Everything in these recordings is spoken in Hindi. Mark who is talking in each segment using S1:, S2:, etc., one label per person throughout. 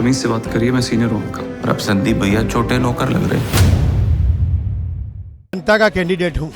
S1: तमीज से बात करिए, मैं सीनियर हूँ आपका।
S2: और अब संदीप भैया छोटे नौकर लग रहे।
S3: जनता का कैंडिडेट हूँ,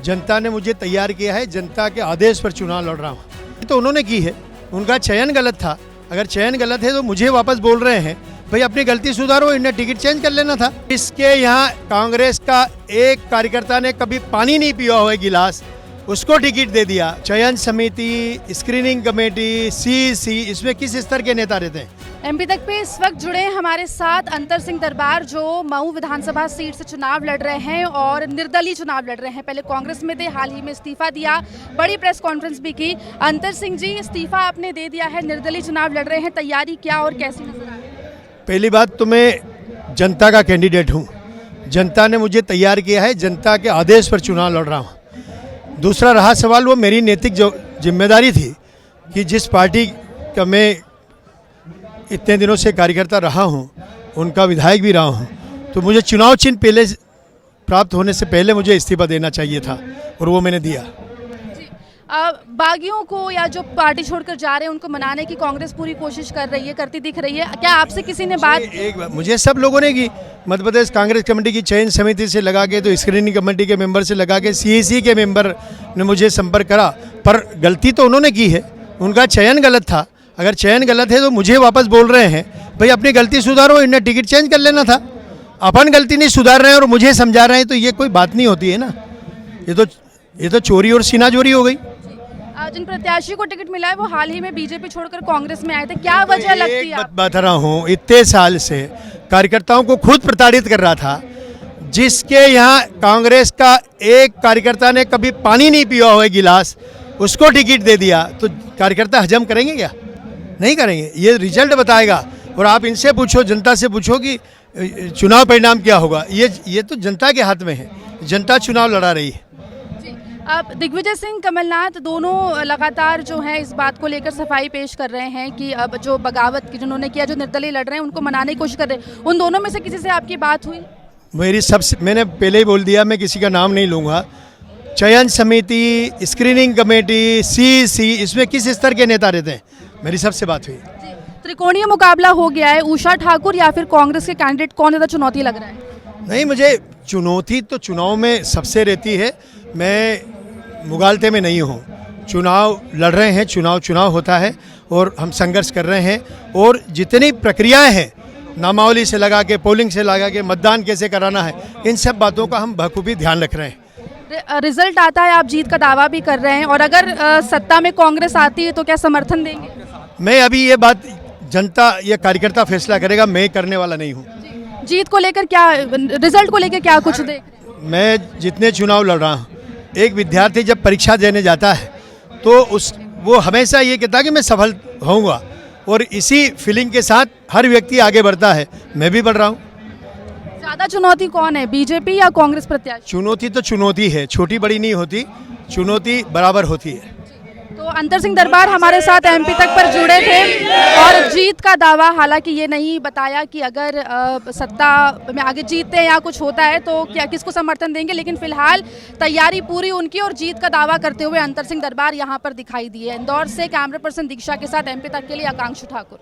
S3: जनता ने मुझे तैयार किया है, जनता के आदेश पर चुनाव लड़ रहा हूँ। तो उन्होंने की है, उनका चयन गलत था। अगर चयन गलत है तो मुझे वापस बोल रहे हैं भाई अपनी गलती सुधारो, इन्हें टिकट चेंज कर लेना था। इसके यहाँ कांग्रेस का एक कार्यकर्ता ने कभी पानी नहीं पिया हुआ गिलास, उसको टिकट दे दिया। चयन समिति, स्क्रीनिंग कमेटी, सीसी, इसमें किस स्तर के नेता रहते हैं?
S4: एमपी तक पे इस वक्त जुड़े हमारे साथ अंतर सिंह दरबार, जो मऊ विधानसभा सीट से चुनाव लड़ रहे हैं और निर्दलीय चुनाव लड़ रहे हैं। पहले कांग्रेस में थे, हाल ही में इस्तीफा दिया, बड़ी प्रेस कॉन्फ्रेंस भी की। अंतर सिंह जी, इस्तीफा आपने दे दिया है, निर्दलीय चुनाव लड़ रहे हैं, तैयारी क्या और कैसी नजर आ रही है?
S3: पहली बात तो मैं जनता का कैंडिडेट हूँ, जनता ने मुझे तैयार किया है, जनता के आदेश पर चुनाव लड़ रहा हूँ। दूसरा रहा सवाल, वो मेरी नैतिक जिम्मेदारी थी कि जिस पार्टी का मैं इतने दिनों से कार्यकर्ता रहा हूँ, उनका विधायक भी रहा हूँ, तो मुझे चुनाव चिन्ह पहले प्राप्त होने से पहले मुझे इस्तीफा देना चाहिए था और वो मैंने दिया।
S4: बागियों को या जो पार्टी छोड़कर जा रहे हैं उनको मनाने की कांग्रेस पूरी कोशिश कर रही है, करती दिख रही है। क्या आपसे किसी ने बात?
S3: मुझे सब लोगों ने की, मध्य प्रदेश कांग्रेस कमेटी की चयन समिति से लगा के, तो स्क्रीनिंग कमेटी के मेंबर से लगा के, सीएसी के मेंबर ने मुझे संपर्क करा, पर गलती तो उन्होंने की है, उनका चयन गलत था। अगर चयन गलत है तो मुझे वापस बोल रहे हैं भाई अपनी गलती सुधारो, इन्हें टिकट चेंज कर लेना था। अपन गलती नहीं सुधार रहे हैं और मुझे समझा रहे हैं, तो ये कोई बात नहीं होती है ना। ये तो चोरी और सीनाचोरी हो गई।
S4: जिन प्रत्याशी को टिकट मिला है वो हाल ही में बीजेपी छोड़कर कांग्रेस में आए थे, क्या वजह लगती है?
S3: बता रहा हूँ, इतने साल से कार्यकर्ताओं को खुद प्रताड़ित कर रहा था, जिसके यहाँ कांग्रेस का एक कार्यकर्ता ने कभी पानी नहीं पिया हुआ गिलास, उसको टिकट दे दिया, तो कार्यकर्ता हजम करेंगे क्या? नहीं करेंगे। ये रिजल्ट बताएगा। और आप इनसे पूछो, जनता से पूछो कि चुनाव परिणाम क्या होगा। ये तो जनता के हाथ में है, जनता चुनाव लड़ा रही है।
S4: अब दिग्विजय सिंह, कमलनाथ दोनों लगातार जो है इस बात को लेकर सफाई पेश कर रहे हैं कि अब जो बगावत की जिन्होंने किया, जो निर्दलीय लड़ रहे हैं, उनको मनाने की कोशिश कर रहे हैं। उन दोनों में से किसी से आपकी बात हुई?
S3: मैंने पहले ही बोल दिया, मैं किसी का नाम नहीं लूँगा। चयन समिति, स्क्रीनिंग कमेटी, सीसी, इसमें किस स्तर के नेता रहते हैं? मेरी सबसे बात हुई।
S4: त्रिकोणीय मुकाबला हो गया है, उषा ठाकुर या फिर कांग्रेस के कैंडिडेट, कौन ज़्यादा चुनौती लग रहा है?
S3: नहीं, मुझे चुनौती तो चुनाव में सबसे रहती है। मैं मुगालते में नहीं हूँ, चुनाव लड़ रहे हैं, चुनाव होता है और हम संघर्ष कर रहे हैं। और जितनी प्रक्रियाएं हैं, नामावली से लगा के, पोलिंग से लगा के, मतदान कैसे कराना है, इन सब बातों का हम बखूबी ध्यान रख रहे हैं।
S4: रिजल्ट आता है, आप जीत का दावा भी कर रहे हैं, और अगर सत्ता में कांग्रेस आती है तो क्या समर्थन देंगे?
S3: मैं अभी ये बात, जनता या कार्यकर्ता फैसला करेगा, मैं करने वाला नहीं हूँ।
S4: जीत को लेकर क्या, रिजल्ट को लेकर क्या कुछ देख?
S3: मैं जितने चुनाव लड़ रहा हूँ, एक विद्यार्थी जब परीक्षा देने जाता है तो वो हमेशा ये कहता है कि मैं सफल होऊंगा, और इसी फीलिंग के साथ हर व्यक्ति आगे बढ़ता है। मैं भी बढ़ रहा हूँ।
S4: ज़्यादा चुनौती कौन है, बीजेपी या कांग्रेस प्रत्याशी?
S3: चुनौती तो चुनौती है, छोटी बड़ी नहीं होती, चुनौती बराबर होती है।
S4: तो अंतर सिंह दरबार हमारे साथ एमपी तक पर जुड़े थे और जीत का दावा, हालांकि ये नहीं बताया कि अगर सत्ता में आगे जीतते हैं या कुछ होता है तो क्या किसको समर्थन देंगे, लेकिन फिलहाल तैयारी पूरी उनकी और जीत का दावा करते हुए अंतर सिंह दरबार यहाँ पर दिखाई दिए। इंदौर से कैमरा पर्सन दीक्षा के साथ एमपी तक के लिए आकांक्षु ठाकुर।